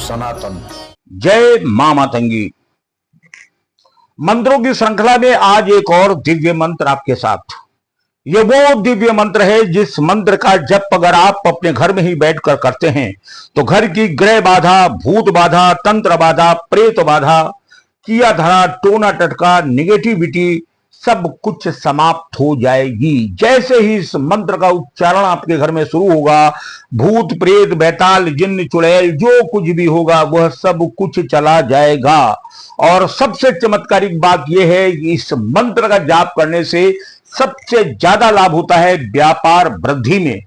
सनातन। जय मां मातंगी। मंत्रों की श्रृंखला में आज एक और दिव्य मंत्र आपके साथ। ये वो दिव्य मंत्र है जिस मंत्र का जप अगर आप अपने घर में ही बैठकर करते हैं तो घर की ग्रह बाधा, भूत बाधा, तंत्र बाधा, प्रेत बाधा, किया धरा, टोना टटका, निगेटिविटी सब कुछ समाप्त हो जाएगी। जैसे ही इस मंत्र का उच्चारण आपके घर में शुरू होगा, भूत प्रेत बैताल जिन्न चुड़ैल जो कुछ भी होगा वह सब कुछ चला जाएगा। और सबसे चमत्कारिक बात यह है कि इस मंत्र का जाप करने से सबसे ज्यादा लाभ होता है व्यापार वृद्धि में।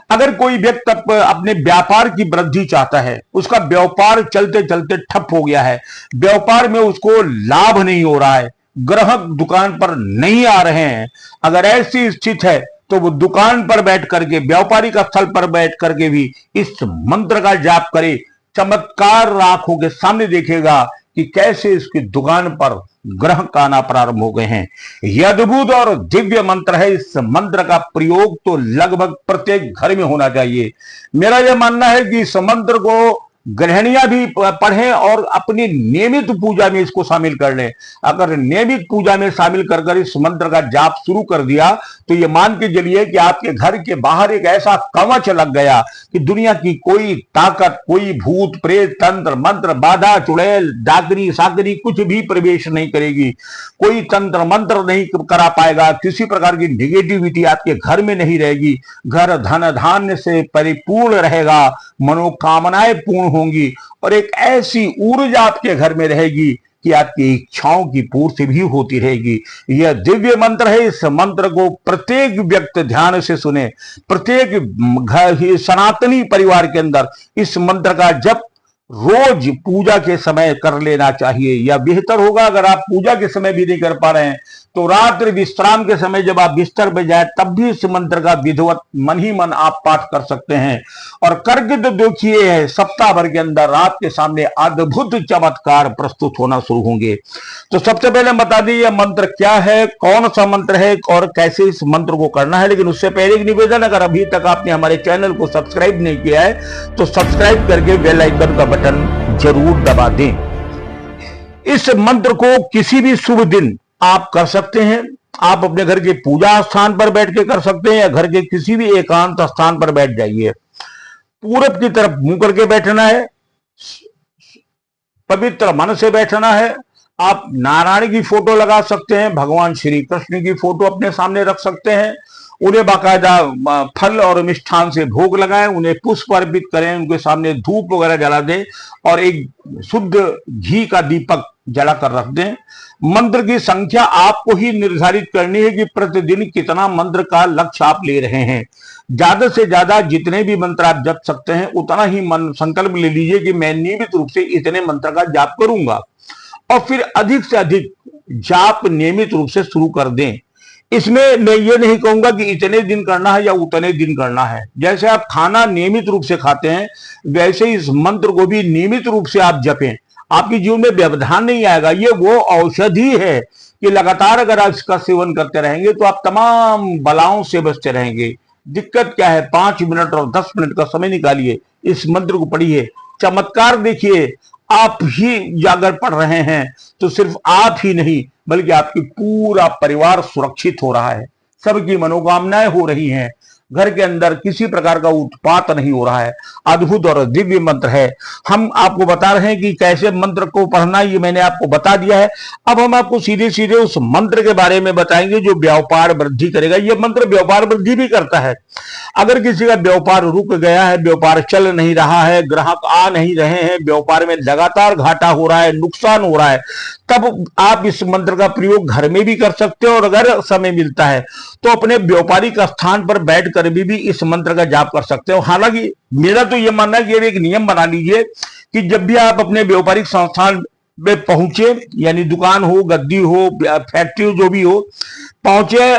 अगर कोई व्यक्ति अपने व्यापार की वृद्धि चाहता है, उसका व्यापार चलते चलते ठप हो गया है, व्यापार में उसको लाभ नहीं हो रहा है, ग्राहक दुकान पर नहीं आ रहे हैं, अगर ऐसी स्थिति है तो वो दुकान पर बैठ करके, व्यापारिक स्थल पर बैठ करके भी इस मंत्र का जाप करे। चमत्कार आंखों के सामने देखेगा कि कैसे इसकी दुकान पर ग्राहक आना प्रारंभ हो गए हैं। यह अद्भुत और दिव्य मंत्र है। इस मंत्र का प्रयोग तो लगभग प्रत्येक घर में होना चाहिए। मेरा यह मानना है कि इस मंत्र को गृहिणियां भी पढ़ें और अपनी नियमित पूजा में इसको शामिल कर लें। अगर नियमित पूजा में शामिल कर इस मंत्र का जाप शुरू कर दिया तो ये मान के चलिए कि आपके घर के बाहर एक ऐसा कवच लग गया कि दुनिया की कोई ताकत, कोई भूत प्रेत, तंत्र मंत्र, बाधा, चुड़ैल, डाकरी साकरी कुछ भी प्रवेश नहीं करेगी। कोई तंत्र मंत्र नहीं करा पाएगा, किसी प्रकार की निगेटिविटी आपके घर में नहीं रहेगी। घर धन धान्य से परिपूर्ण रहेगा, मनोकामनाएं पूर्ण होंगी और एक ऐसी ऊर्जा आपके घर में रहेगी कि आपकी इच्छाओं की पूर्ति भी होती रहेगी। यह दिव्य मंत्र है। इस मंत्र को प्रत्येक व्यक्ति ध्यान से सुने। प्रत्येक सनातनी परिवार के अंदर इस मंत्र का जप रोज पूजा के समय कर लेना चाहिए। या बेहतर होगा अगर आप पूजा के समय भी नहीं कर पा रहे हैं तो रात्रि विश्राम के समय जब आप बिस्तर पर जाए तब भी इस मंत्र का विधिवत मन ही मन आप पाठ कर सकते हैं। और करके तो देखिए सप्ताह भर के अंदर आपके सामने अद्भुत चमत्कार प्रस्तुत होना शुरू होंगे। तो सबसे पहले बता दी यह मंत्र क्या है, कौन सा मंत्र है और कैसे इस मंत्र को करना है। लेकिन उससे पहले एक निवेदन, अगर अभी तक आपने हमारे चैनल को सब्सक्राइब नहीं किया है तो सब्सक्राइब करके बेल आइकन का बटन जरूर दबा दें। इस मंत्र को किसी भी शुभ दिन आप कर सकते हैं। आप अपने घर के पूजा स्थान पर बैठ के कर सकते हैं या घर के किसी भी एकांत स्थान पर बैठ जाइए। पूरब की तरफ मुंह करके बैठना है, पवित्र मन से बैठना है। आप नारायण की फोटो लगा सकते हैं, भगवान श्री कृष्ण की फोटो अपने सामने रख सकते हैं। उन्हें बाकायदा फल और मिष्ठान से भोग लगाएं, उन्हें पुष्प अर्पित करें, उनके सामने धूप वगैरह जला दें और एक शुद्ध घी का दीपक जलाकर रख दें। मंत्र की संख्या आपको ही निर्धारित करनी है कि प्रतिदिन कितना मंत्र का लक्ष्य आप ले रहे हैं। ज्यादा से ज्यादा जितने भी मंत्र आप जप सकते हैं उतना ही मन संकल्प ले लीजिए कि मैं नियमित रूप से इतने मंत्र का जाप करूंगा और फिर अधिक से अधिक जाप नियमित रूप से शुरू कर दें। इसमें मैं ये नहीं कहूंगा कि इतने दिन करना है या उतने दिन करना है। जैसे आप खाना नियमित रूप से खाते हैं वैसे इस मंत्र को भी नियमित रूप से आप जपें। आपके जीवन में व्यवधान नहीं आएगा। ये वो औषधि है कि लगातार अगर आप इसका सेवन करते रहेंगे तो आप तमाम बलाओं से बचते रहेंगे। दिक्कत क्या है, 5 मिनट और 10 मिनट का समय निकालिए, इस मंत्र को पढ़िए, चमत्कार देखिए। आप ही अगर पढ़ रहे हैं तो सिर्फ आप ही नहीं बल्कि आपकी पूरा परिवार सुरक्षित हो रहा है, सबकी मनोकामनाएं हो रही हैं, घर के अंदर किसी प्रकार का उत्पात नहीं हो रहा है। अद्भुत और दिव्य मंत्र है। हम आपको बता रहे हैं कि कैसे मंत्र को पढ़ना, ये मैंने आपको बता दिया है। अब हम आपको सीधे सीधे उस मंत्र के बारे में बताएंगे जो व्यापार वृद्धि करेगा। यह मंत्र व्यापार वृद्धि भी करता है। अगर किसी का व्यापार रुक गया है, व्यापार चल नहीं रहा है, ग्राहक आ नहीं रहे हैं, व्यापार में लगातार घाटा हो रहा है, नुकसान हो रहा है, तब आप इस मंत्र का प्रयोग घर में भी कर सकते हो और अगर समय मिलता है तो अपने व्यापारिक स्थान पर बैठ कर भी इस मंत्र का जाप कर सकते हो। हालांकि मेरा तो यह मानना है कि एक नियम बना लीजिए कि जब भी आप अपने व्यापारिक संस्थान में पहुंचे, यानी दुकान हो, गद्दी हो, फैक्ट्री हो, जो भी हो, पहुंचे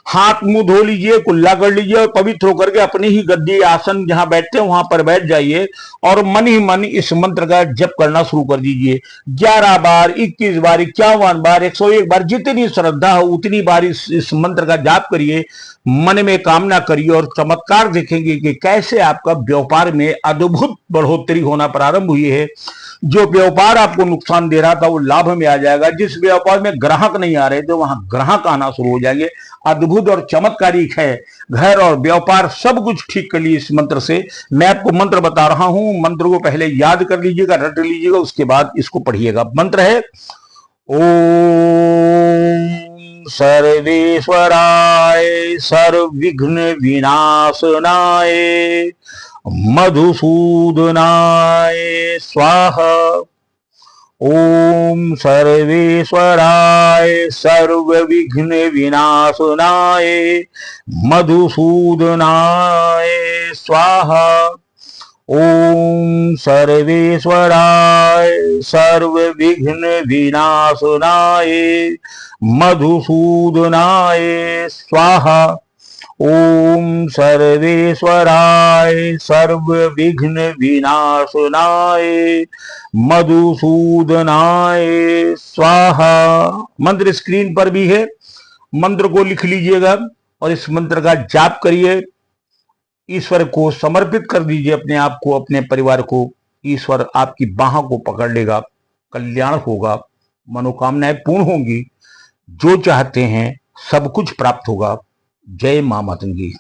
हाथ मुंह धो लीजिए, कुल्ला कर लीजिए और पवित्र होकर के अपनी ही गद्दी आसन जहां बैठते हैं वहां पर बैठ जाइए और मन ही मन इस मंत्र का जप करना शुरू कर दीजिए। 11 बार, 21 बार, 51 बार, 101 बार, जितनी श्रद्धा हो उतनी बार इस मंत्र का जाप करिए, मन में कामना करिए और चमत्कार देखेंगे कि कैसे आपका व्यापार में अद्भुत बढ़ोतरी होना प्रारंभ हुई है। जो व्यापार आपको नुकसान दे रहा था वो लाभ में आ जाएगा। जिस व्यापार में ग्राहक नहीं आ रहे थे वहां ग्राहक आना शुरू हो जाएंगे। अद्भुत और चमत्कारिक है। घर और व्यापार सब कुछ ठीक कर लिए इस मंत्र से। मैं आपको मंत्र बता रहा हूं, मंत्र को पहले याद कर लीजिएगा, रट लीजिएगा, उसके बाद इसको पढ़िएगा। मंत्र है ओम सर्वेश्वराय सर्वविघ्न विनाशनाय मधुसूदनाय स्वाहा। ओम सर्वेश्वराय सर्वविघ्न विनाशनाय मधुसूदनाय स्वाहा। ओम सर्वेश्वराय सर्वविघ्न विनाशनाय मधुसूदनाय स्वाहा। ओम सर्वेश्वराय सर्वविघ्न विनाशनाय मधुसूदनाय स्वाहा। मंत्र स्क्रीन पर भी है, मंत्र को लिख लीजिएगा और इस मंत्र का जाप करिए। ईश्वर को समर्पित कर दीजिए अपने आप को, अपने परिवार को। ईश्वर आपकी बाहों को पकड़ लेगा, कल्याण होगा, मनोकामनाएं पूर्ण होंगी, जो चाहते हैं सब कुछ प्राप्त होगा। जय मां मातंगी।